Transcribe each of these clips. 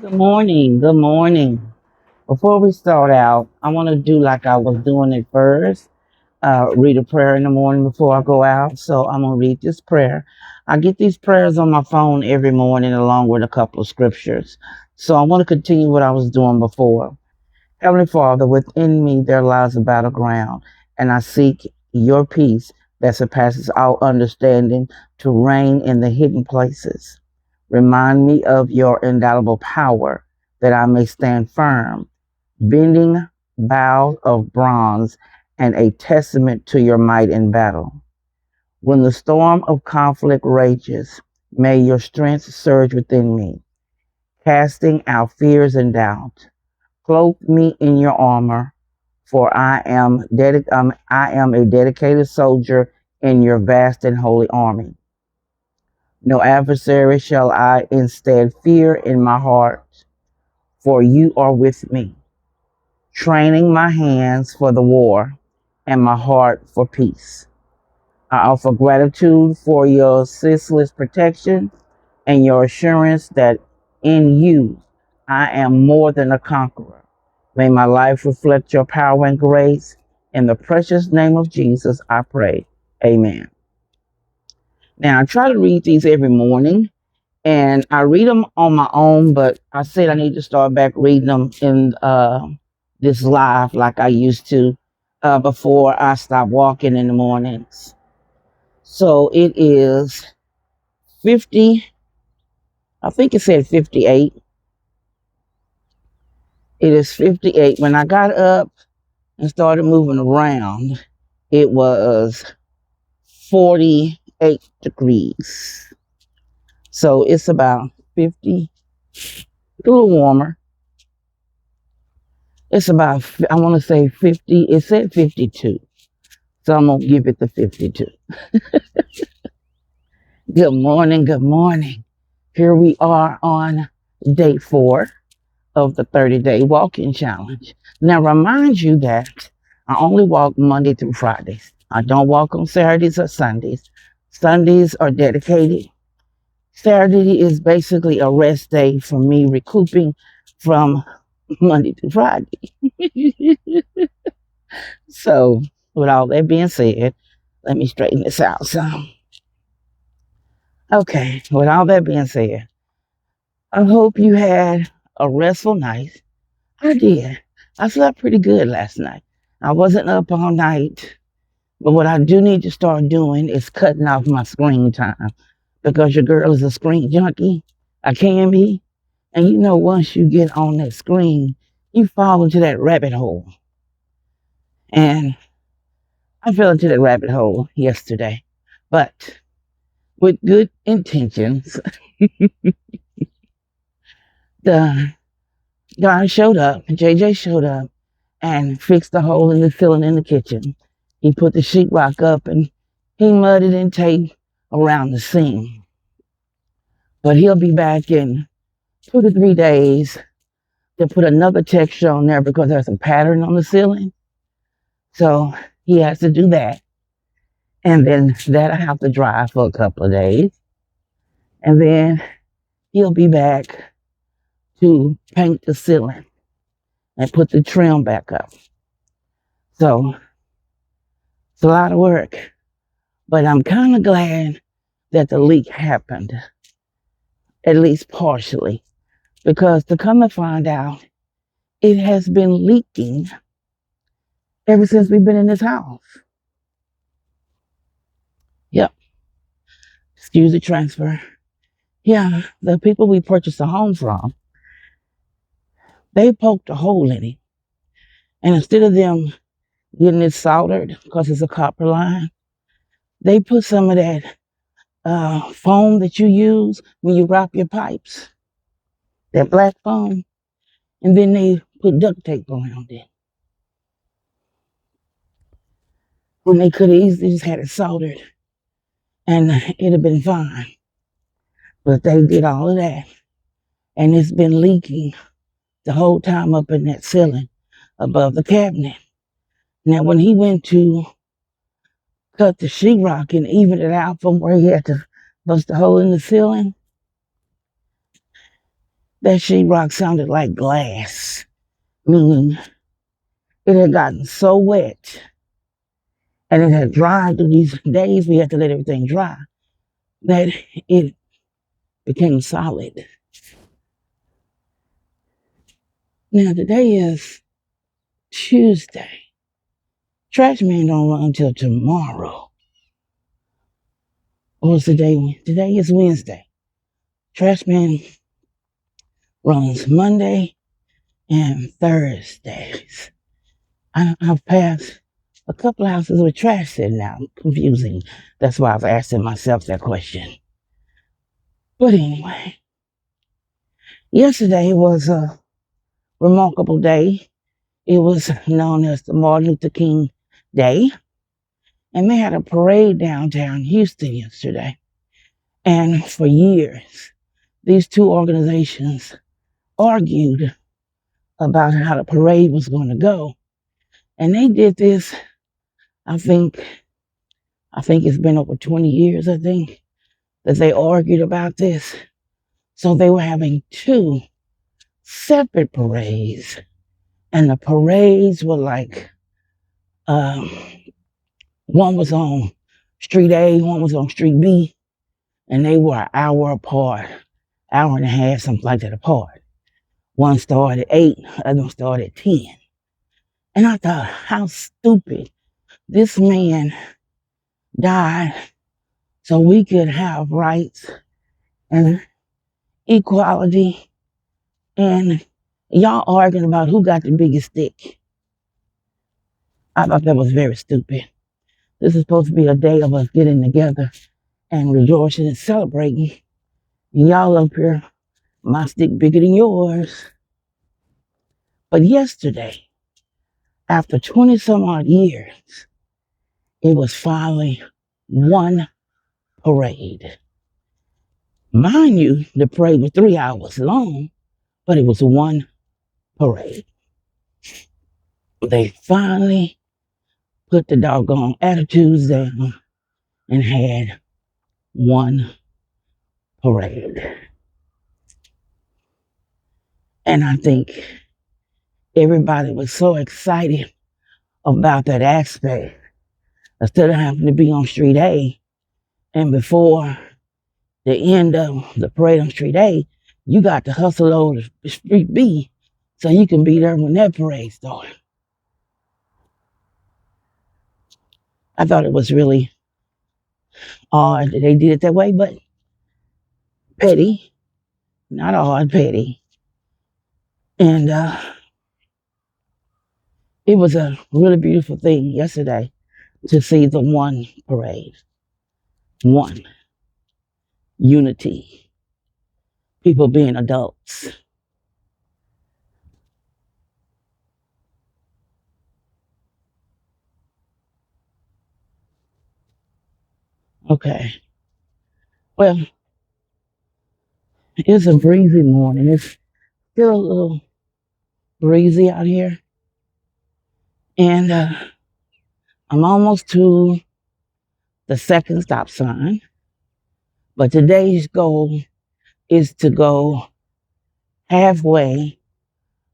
Good morning. Good morning. Before we start out, I want to do like I was doing it first. Read a prayer in the morning before I go out. So I'm going to read this prayer. I get these prayers on my phone every morning along with a couple of scriptures. So I want to continue what I was doing before. Heavenly Father, within me there lies a battleground, and I seek your peace that surpasses all understanding to reign in the hidden places. Remind me of your indelible power that I may stand firm, bending bow of bronze and a testament to your might in battle. When the storm of conflict rages, may your strength surge within me, casting out fears and doubt. Clothe me in your armor, for I am a dedicated soldier in your vast and holy army. No adversary shall I instead fear in my heart, for you are with me, training my hands for the war and my heart for peace. I offer gratitude for your ceaseless protection and your assurance that in you I am more than a conqueror. May my life reflect your power and grace. In the precious name of Jesus, I pray. Amen. Now, I try to read these every morning, and I read them on my own, but I said I need to start back reading them in this live like I used to before I stop walking in the mornings. So it is 50, I think it said 58. It is 58. When I got up and started moving around, it was 48 degrees. So it's about 50, a little warmer. It's about, I want to say 50, it said 52. So I'm going to give it the 52. Good morning. Good morning. Here we are on day 4 of the 30-day walking challenge. Now, remind you that I only walk Monday through Fridays. I don't walk on Saturdays or Sundays. Sundays are dedicated. Saturday is basically a rest day for me, recouping from Monday through Friday. So, with all that being said, let me straighten this out some. Okay, with all that being said, I hope you had a restful night. I did. I slept pretty good last night. I wasn't up all night, but what I do need to start doing is cutting off my screen time because your girl is a screen junkie. I can be. And you know, once you get on that screen, you fall into that rabbit hole. And I fell into that rabbit hole yesterday. But with good intentions, the guy showed up, JJ showed up and fixed the hole in the ceiling in the kitchen. He put the sheetrock up and he mudded and taped around the seam. But he'll be back in 2 to 3 days to put another texture on there because there's a pattern on the ceiling. So he has to do that. And then that I have to dry for a couple of days. And then he'll be back to paint the ceiling and put the trim back up. So it's a lot of work. But I'm kind of glad that the leak happened, at least partially, because to come to find out, it has been leaking ever since we've been in this house. Yep. Excuse the transfer. Yeah, the people we purchased a home from, they poked a hole in it. And instead of them getting it soldered, because it's a copper line, they put some of that foam that you use when you wrap your pipes, that black foam, and then they put duct tape around it. When they could have easily just had it soldered and it'd have been fine. But they did all of that. And it's been leaking the whole time up in that ceiling above the cabinet. Now, when he went to cut the sheetrock and even it out from where he had to bust a hole in the ceiling, That sheetrock sounded like glass, meaning it had gotten so wet and it had dried through these days. We had to let everything dry, that it became solid. Now today is Tuesday. Trash man don't run until tomorrow. What's the day? Today is Wednesday. Trash man runs Monday and Thursdays. I've passed a couple of houses with trash sitting out. Confusing. That's why I was asking myself that question. But anyway, yesterday was a remarkable day. It was known as the Martin Luther King Day. And they had a parade downtown Houston yesterday. And for years, these two organizations argued about how the parade was going to go. And they did this, I think it's been over 20 years, I think, that they argued about this. So they were having two separate parades. And the parades were like, one was on Street A, one was on Street B. And they were an hour apart, hour and a half, something like that apart. One started at 8, the other one started at 10. And I thought, how stupid. This man died so we could have rights and equality. And y'all arguing about who got the biggest stick. I thought that was very stupid. This is supposed to be a day of us getting together and rejoicing and celebrating. And y'all up here, my stick bigger than yours. But yesterday, after 20 some odd years, it was finally one parade. Mind you, the parade was 3 hours long, but it was one parade. They finally put the doggone attitudes down and had one parade. And I think everybody was so excited about that aspect. Instead of having to be on Street A, and before the end of the parade on Street A, you got to hustle over to Street B so you can be there when that parade started. I thought it was really odd that they did it that way, but petty, not odd, petty. And it was a really beautiful thing yesterday to see the one parade. One. Unity. People being adults. Okay. Well, it's a breezy morning. It's still a little breezy out here. And I'm almost to the second stop sign. But today's goal is to go halfway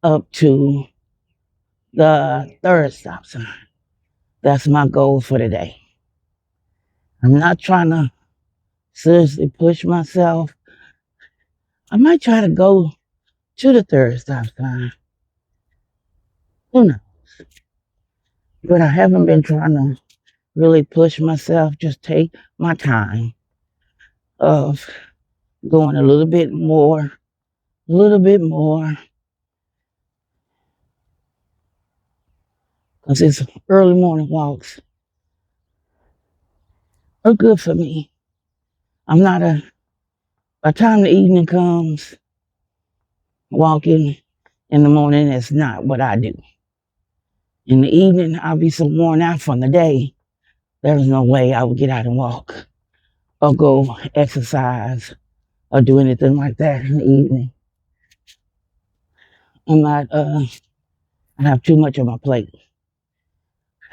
up to the third stop sign. That's my goal for today. I'm not trying to seriously push myself. I might try to go to the third stop sign. Who knows? But I haven't been trying to really push myself. Just take my time of going a little bit more. Because it's early morning walks are good for me. I'm not by the time the evening comes, walking in the morning is not what I do. In the evening, I'll be so worn out from the day, there's no way I would get out and walk or go exercise or do anything like that in the evening. I'm not, I have too much on my plate.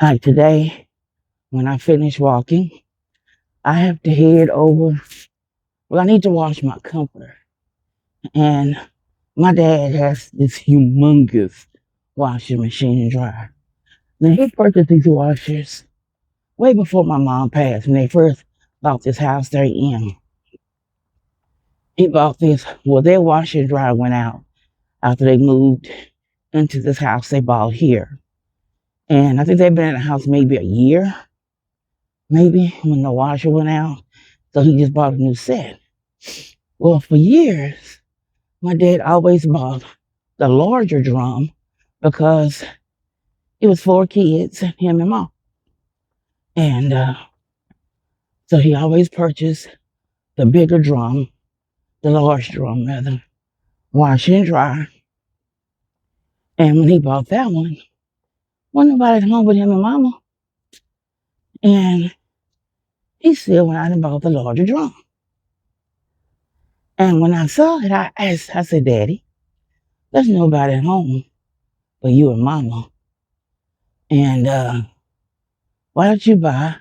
Like today, when I finish walking, I have to head over. Well, I need to wash my comforter. And My dad has this humongous washing machine and dryer. Now he purchased these washers way before my mom passed when they first bought this house they're in. He bought this, well, their washer and dryer went out after they moved into this house they bought here. And I think they've been in the house maybe a year, maybe, when the washer went out. So he just bought a new set. Well, for years, my dad always bought the larger drum because it was 4 kids, him and mom. And so he always purchased the bigger drum, the large drum rather, wash and dry. And when he bought that one, wasn't nobody at home with him and mama. And he still went out and bought the larger drum. And when I saw it, I asked, I said, Daddy, there's nobody at home but you and mama. And why don't you buy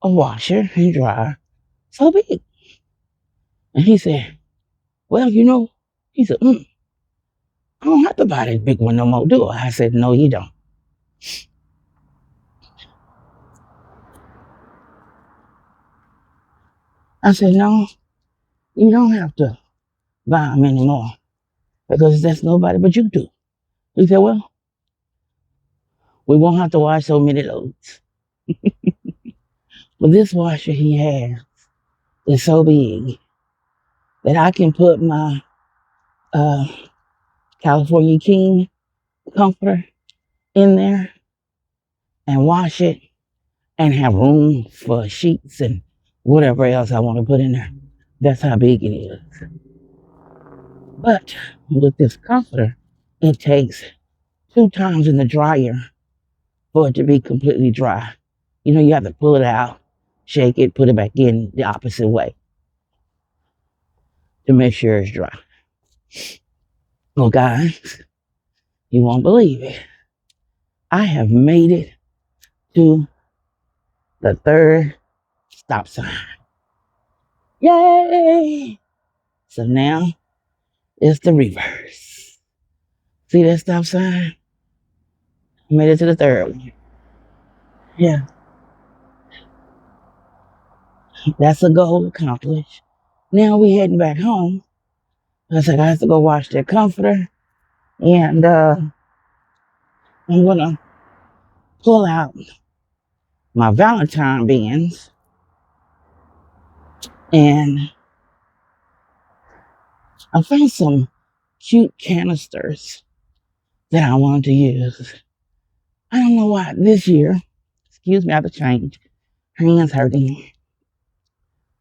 a washer and dryer so big? And he said, well, he said, I don't have to buy that big one no more, do I? I said, no, you don't. I said, no, you don't have to buy them anymore because that's nobody but you do. He said, well, we won't have to wash so many loads. But this washer he has is so big that I can put my California King comforter in there and wash it and have room for sheets and whatever else I want to put in there. That's how big it is. But with this comforter, it takes 2 times in the dryer for it to be completely dry. You have to pull it out, shake it, put it back in the opposite way to make sure it's dry. Well, guys, you won't believe it. I have made it to the 3rd stop sign. Yay! So now it's the reverse. See that stop sign? I made it to the 3rd one. Yeah. That's a goal accomplished. Now we heading back home. I said I have to go wash that comforter. And I'm gonna pull out my Valentine bins and I found some cute canisters that I wanted to use. I don't know why this year, excuse me, I have to change. Hands hurting.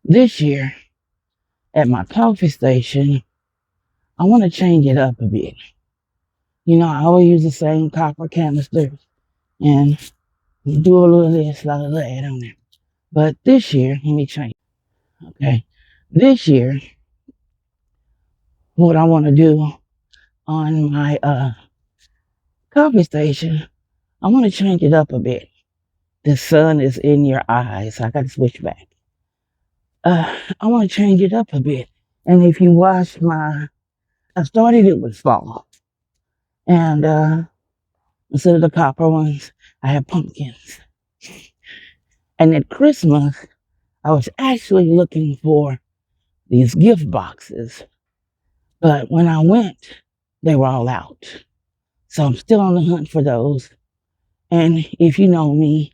This year at my coffee station, I want to change it up a bit. I always use the same copper canisters and do a little of this, a lot of that on there. But this year, let me change. Okay. This year, what I want to do on my coffee station, I want to change it up a bit. The sun is in your eyes. I got to switch back. I want to change it up a bit. And if you watch I started it with fall. And instead of the copper ones, I have pumpkins. And at Christmas, I was actually looking for these gift boxes. But when I went, they were all out. So I'm still on the hunt for those. And if you know me,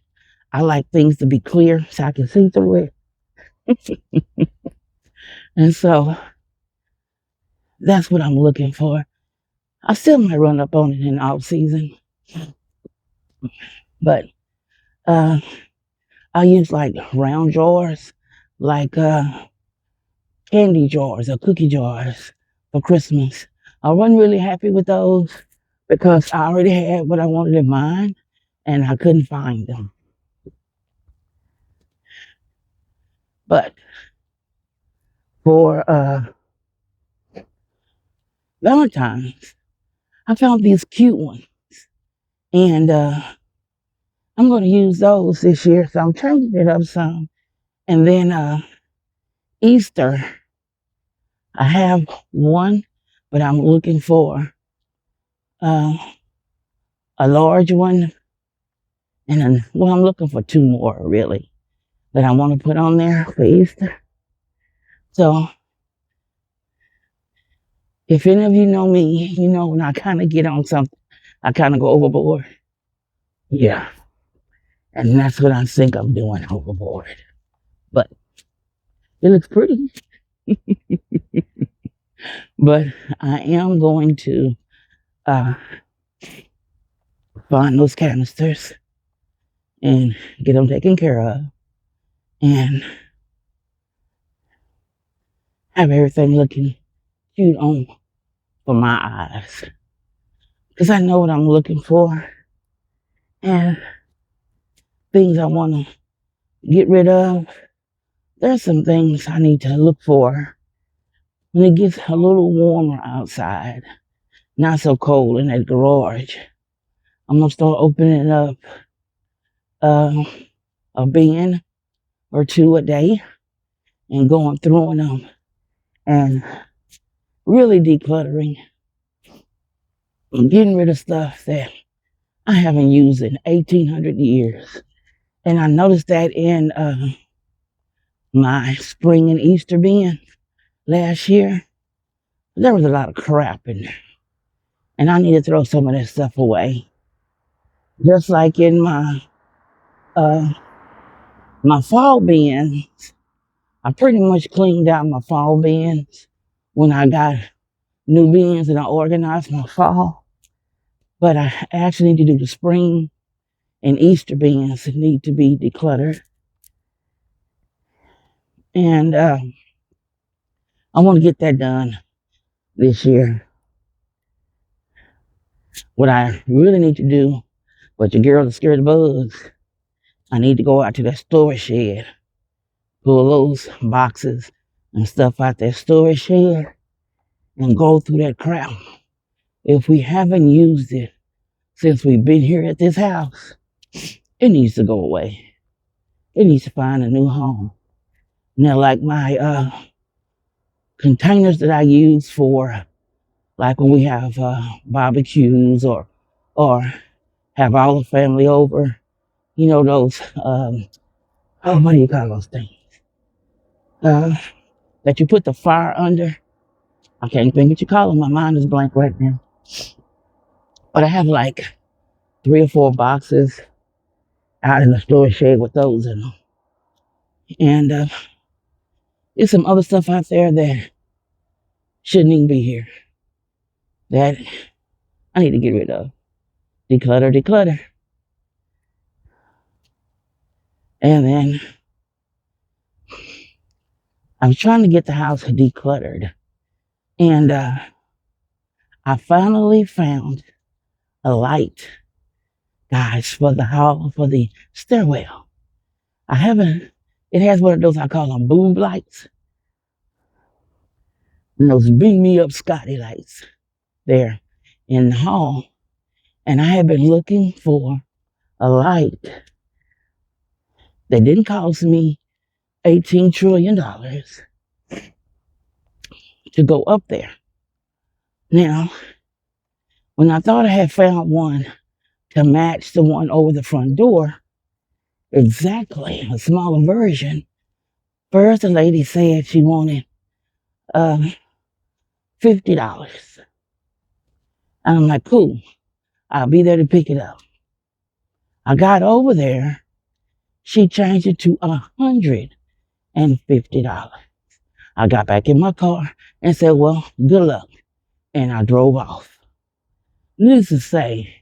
I like things to be clear so I can see through it. And so that's what I'm looking for. I still might run up on it in off season. But I use like round jars, like candy jars or cookie jars for Christmas. I wasn't really happy with those because I already had what I wanted in mine and I couldn't find them. But for Valentine's, I found these cute ones. And I'm going to use those this year. So I'm changing it up some. And then Easter, I have one but I'm looking for uh, a large one, and I'm looking for two more really that I want to put on there for Easter. So if any of you know me, you know when I kind of get on something, I kind of go overboard. Yeah, and that's what I think I'm doing, overboard. But it looks pretty. But I am going to uh, find those canisters and get them taken care of and have everything looking cute on for my eyes. Because I know what I'm looking for and things I want to get rid of. There's some things I need to look for when it gets a little warmer outside, not so cold in that garage. I'm going to start opening up uh, a bin or two a day and going through them and really decluttering and getting rid of stuff that I haven't used in 1,800 years. And I noticed that in my spring and Easter bin last year, there was a lot of crap in there. And I need to throw some of that stuff away. Just like in uh, my fall bins, I pretty much cleaned out my fall bins when I got new bins and I organized my fall. But I actually need to do the spring and Easter bins that need to be decluttered. And I want to get that done this year. What I really need to do, but your girl is scared of bugs, I need to go out to that storage shed, pull those boxes and stuff out that storage shed, and go through that crap. If we haven't used it since we've been here at this house, it needs to go away. It needs to find a new home. Now, like my containers that I use for, like when we have barbecues or have all the family over, you know, those what do you call those things? That you put the fire under. I can't think what you call them. My mind is blank right now. But I have like 3 or 4 boxes out in the storage shed with those in them. And there's some other stuff out there that shouldn't even be here that I need to get rid of. Declutter. And then I was trying to get the house decluttered. And I finally found a light, guys, for the stairwell. It has one of those, I call them boom lights. And those beam me up Scotty lights there in the hall. And I have been looking for a light that didn't cost me $18 trillion to go up there. Now, when I thought I had found one to match the one over the front door, exactly, a smaller version, first the lady said she wanted $50. And I'm like, cool, I'll be there to pick it up. I got over there, she changed it to $150. I got back in my car and said, well, good luck. And I drove off. Needless to say,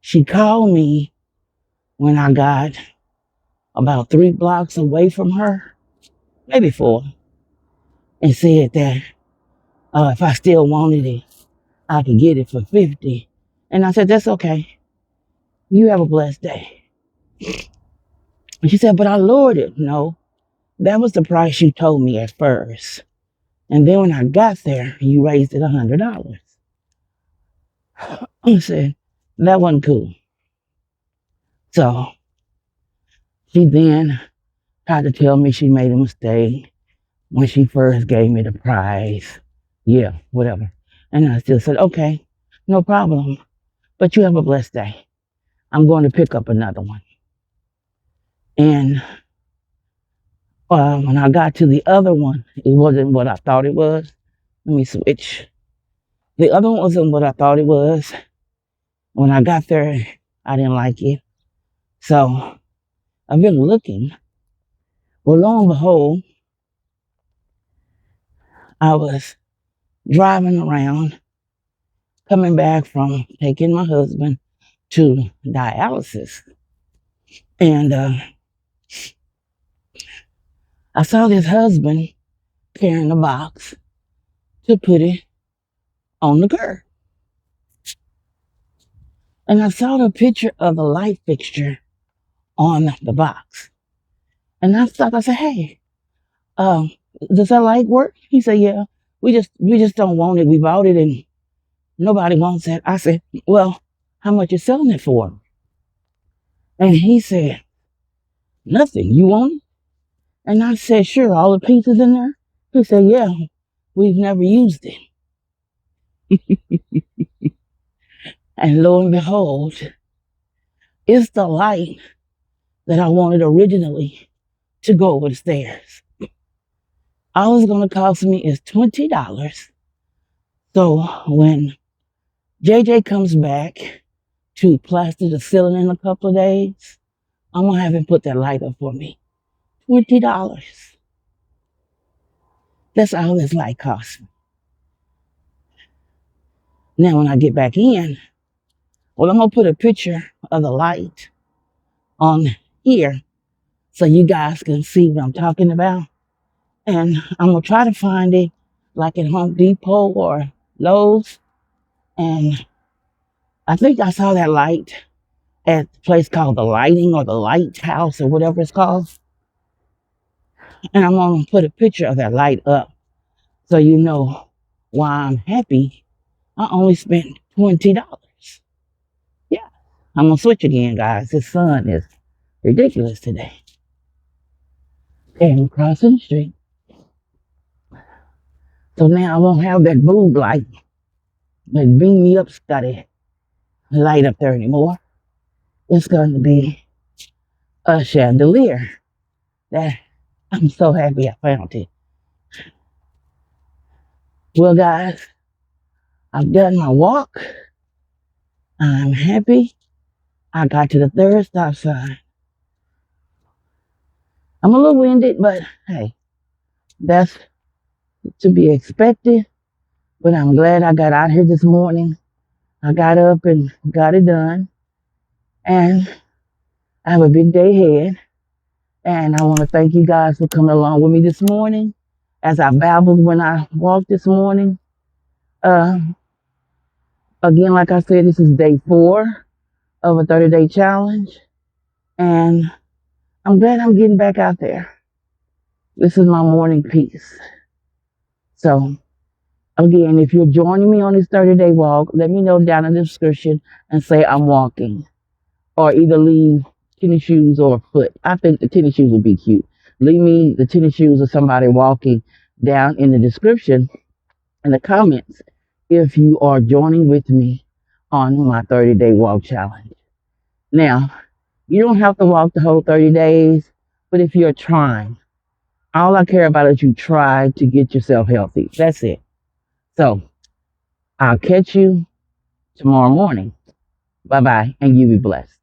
she called me when I got about 3 blocks away from her, maybe 4, and said that if I still wanted it, I could get it for $50. And I said, that's okay. You have a blessed day. And she said, but I lowered it. No, that was the price you told me at first. And then when I got there, you raised it $100. I said, that wasn't cool. So she then tried to tell me she made a mistake when she first gave me the price. Yeah, whatever. And I still said, okay, no problem. But you have a blessed day. I'm going to pick up another one. And when I got to the other one, it wasn't what I thought it was. Let me switch. The other one wasn't what I thought it was. When I got there, I didn't like it. So I've been looking. Well, lo and behold, I was driving around, coming back from taking my husband to dialysis. And I saw this husband carrying a box to put it on the curb. And I saw the picture of the light fixture on the box. And I thought, I said, hey, does that light work? He said, yeah, we just don't want it. We bought it and nobody wants it. I said, well, how much you selling it for? And he said, nothing. You want it? And I said, sure, all the pieces in there? He said, yeah, we've never used it. And lo and behold, it's the light that I wanted originally to go over the stairs. All it's going to cost me is $20. So when JJ comes back to plaster the ceiling in a couple of days, I'm going to have him put that light up for me. $20. That's all this light costs me. Now, when I get back in, well, I'm going to put a picture of the light on here so you guys can see what I'm talking about. And I'm going to try to find it like at Home Depot or Lowe's. And I think I saw that light at the place called The Lighting or The Lighthouse or whatever it's called. And I'm going to put a picture of that light up so you know why I'm happy. I only spent $20. Yeah, I'm going to switch again, guys. This sun is ridiculous today. And I'm crossing the street. So now I won't have that boob light that beam me up study light up there anymore. It's going to be a chandelier that I'm so happy I found it. Well, guys, I've done my walk. I'm happy. I got to the third stop sign. I'm a little winded, but hey, that's to be expected. But I'm glad I got out here this morning. I got up and got it done. And I have a big day ahead. And I want to thank you guys for coming along with me this morning as I babbled when I walked this morning. Again, like I said, this is day 4 of a 30-day challenge. And I'm glad I'm getting back out there. This is my morning piece. So, again, if you're joining me on this 30-day walk, let me know down in the description and say I'm walking. Or either leave tennis shoes or foot. I think the tennis shoes would be cute. Leave me the tennis shoes of somebody walking down in the description in the comments if you are joining with me on my 30-day walk challenge. Now, you don't have to walk the whole 30 days, but if you're trying, all I care about is you try to get yourself healthy. That's it. So, I'll catch you tomorrow morning. Bye-bye, and you be blessed.